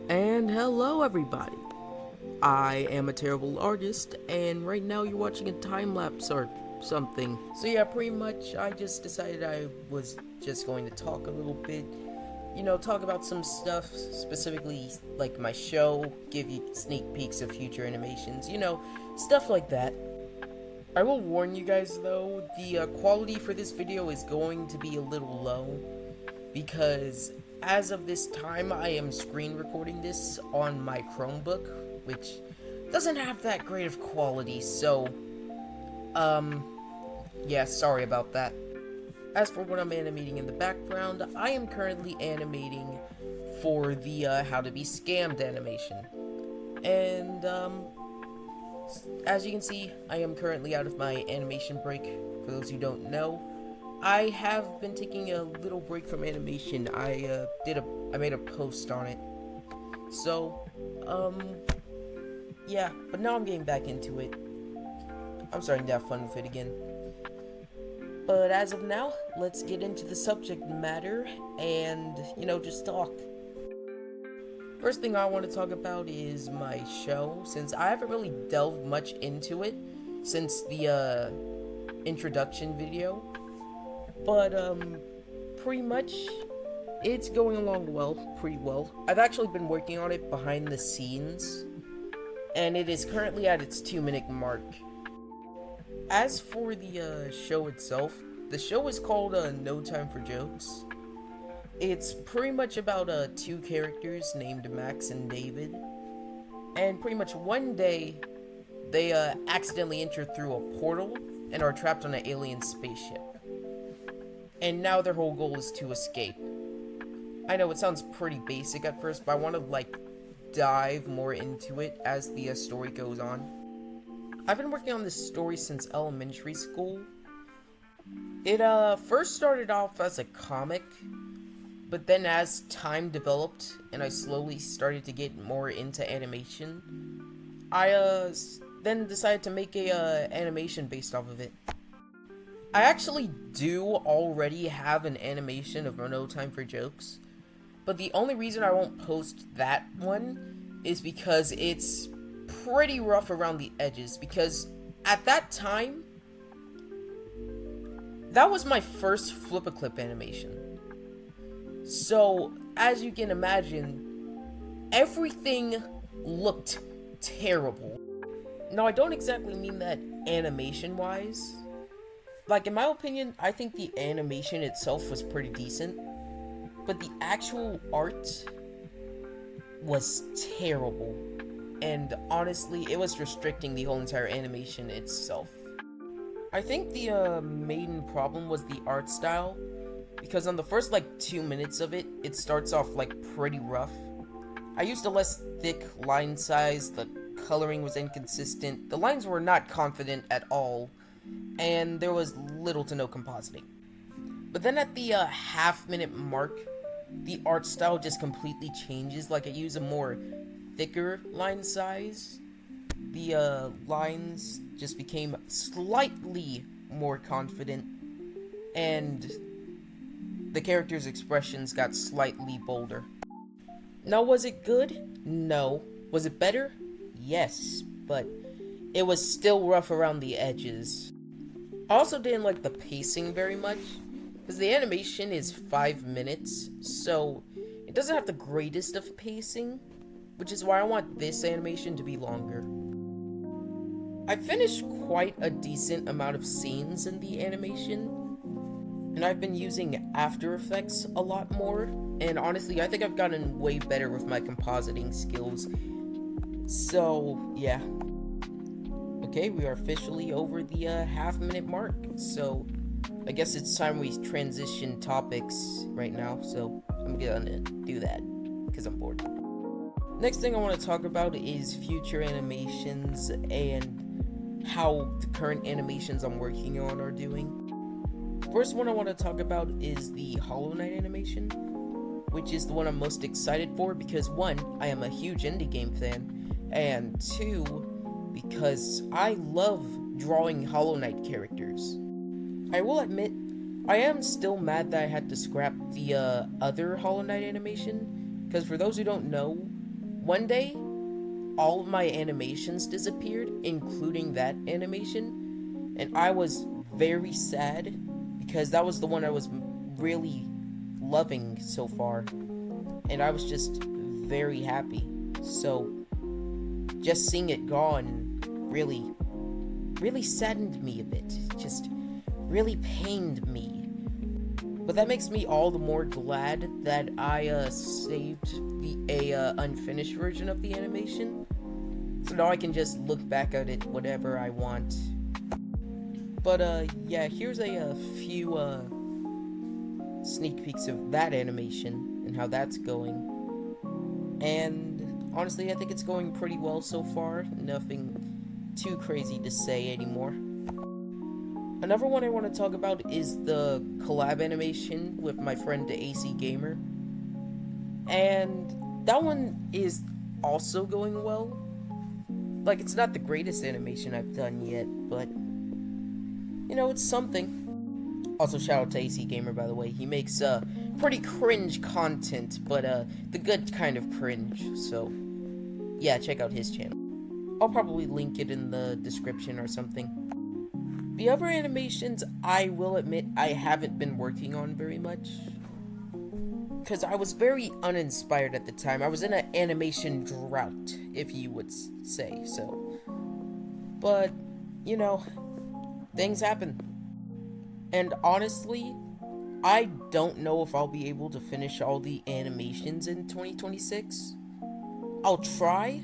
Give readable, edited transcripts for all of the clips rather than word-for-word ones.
And hello everybody. I am a terrible artist and right now you're watching a time lapse or something. So yeah, pretty much I just decided I was just going to talk a little bit, talk about some stuff, specifically like my show, give you sneak peeks of future animations, stuff like that. I will warn you guys though, the quality for this video is going to be a little low because as of this time, I am screen recording this on my Chromebook, which doesn't have that great of quality, so, yeah, sorry about that. As for what I'm animating in the background, I am currently animating for the, How to Be Scammed animation. And, as you can see, I am currently out of my animation break. For those who don't know, I have been taking a little break from animation. I made a post on it. So, yeah, but now I'm getting back into it. I'm starting to have fun with it again. But as of now, let's get into the subject matter and, just talk. First thing I want to talk about is my show, since I haven't really delved much into it since the, introduction video. But, pretty much, it's going along pretty well. I've actually been working on it behind the scenes, and it is currently at its 2-minute mark. As for the, show itself, the show is called, No Time for Jokes. It's pretty much about, two characters named Max and David, and pretty much one day, they, accidentally enter through a portal and are trapped on an alien spaceship. And now their whole goal is to escape. I know it sounds pretty basic at first, but I want to, dive more into it as the story goes on. I've been working on this story since elementary school. It, first started off as a comic, but then as time developed and I slowly started to get more into animation, I, then decided to make a, animation based off of it. I actually do already have an animation of No Time for Jokes, but the only reason I won't post that one is because it's pretty rough around the edges, because at that time, that was my first Flipaclip animation. So, as you can imagine, everything looked terrible. Now, I don't exactly mean that animation-wise. In my opinion, I think the animation itself was pretty decent, but the actual art was terrible, and honestly, it was restricting the whole entire animation itself. I think the main problem was the art style, because on the first 2 minutes of it, it starts off pretty rough. I used a less thick line size, the coloring was inconsistent, the lines were not confident at all, and there was little to no compositing. But then at the half-minute mark, the art style just completely changes. I use a more thicker line size. The lines just became slightly more confident, and the characters' expressions got slightly bolder. Now, was it good? No. Was it better? Yes, but it was still rough around the edges. I also didn't like the pacing very much, because the animation is 5 minutes, so it doesn't have the greatest of pacing, which is why I want this animation to be longer. I finished quite a decent amount of scenes in the animation, and I've been using After Effects a lot more, and honestly, I think I've gotten way better with my compositing skills. So, yeah. Okay, we are officially over the half-minute mark, so I guess it's time we transition topics right now, so I'm gonna do that, because I'm bored. Next thing I want to talk about is future animations and how the current animations I'm working on are doing. First one I want to talk about is the Hollow Knight animation, which is the one I'm most excited for because 1, I am a huge indie game fan, and 2, because I love drawing Hollow Knight characters. I will admit, I am still mad that I had to scrap the other Hollow Knight animation, because for those who don't know, one day, all of my animations disappeared, including that animation, and I was very sad because that was the one I was really loving so far, and I was just very happy. So just seeing it gone really saddened me a bit, just really pained me. But that makes me all the more glad that I saved a unfinished version of the animation, so now I can just look back at it whatever I want. But yeah, here's a few sneak peeks of that animation and how that's going. And honestly, I think it's going pretty well so far. Nothing too crazy to say anymore. Another one I want to talk about is the collab animation with my friend the AC Gamer. And that one is also going well. Like, it's not the greatest animation I've done yet, but you know, it's something. Also, shout out to AC Gamer, by the way. He makes pretty cringe content, but the good kind of cringe. So yeah, check out his channel. I'll probably link it in the description or something. The other animations, I will admit, I haven't been working on very much, because I was very uninspired at the time. I was in an animation drought, if you would say so. But, you know, things happen. And honestly, I don't know if I'll be able to finish all the animations in 2026. I'll try,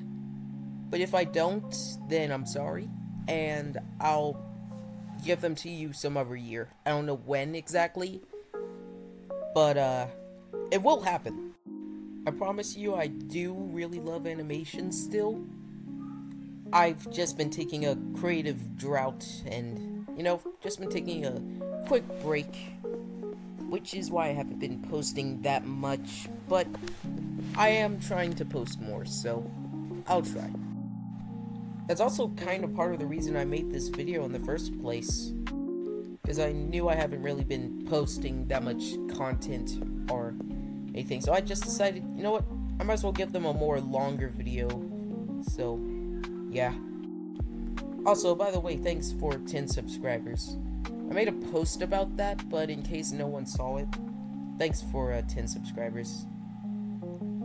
but if I don't, then I'm sorry, and I'll give them to you some other year. I don't know when exactly, but it will happen. I promise you, I do really love animation still. I've just been taking a creative drought and, you know, just been taking a quick break, which is why I haven't been posting that much, but I am trying to post more, so I'll try. That's also kind of part of the reason I made this video in the first place, because I knew I haven't really been posting that much content or anything, so I just decided, you know what, I might as well give them a more longer video. So yeah. Also, by the way, thanks for 10 subscribers. I made a post about that, but in case no one saw it, thanks for 10 subscribers.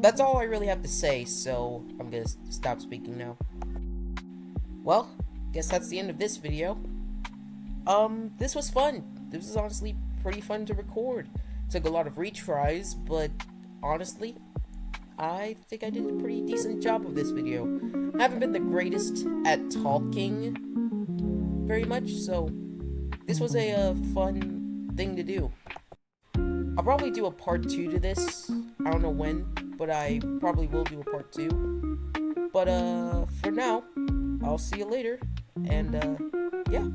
That's all I really have to say, so I'm gonna stop speaking now. Well, guess that's the end of this video. This was fun. This was honestly pretty fun to record. Took a lot of retries, but honestly, I think I did a pretty decent job of this video. I haven't been the greatest at talking very much, so this was a fun thing to do. I'll probably do a part 2 to this. I don't know when, but I probably will do a part 2. But for now, I'll see you later, and yeah.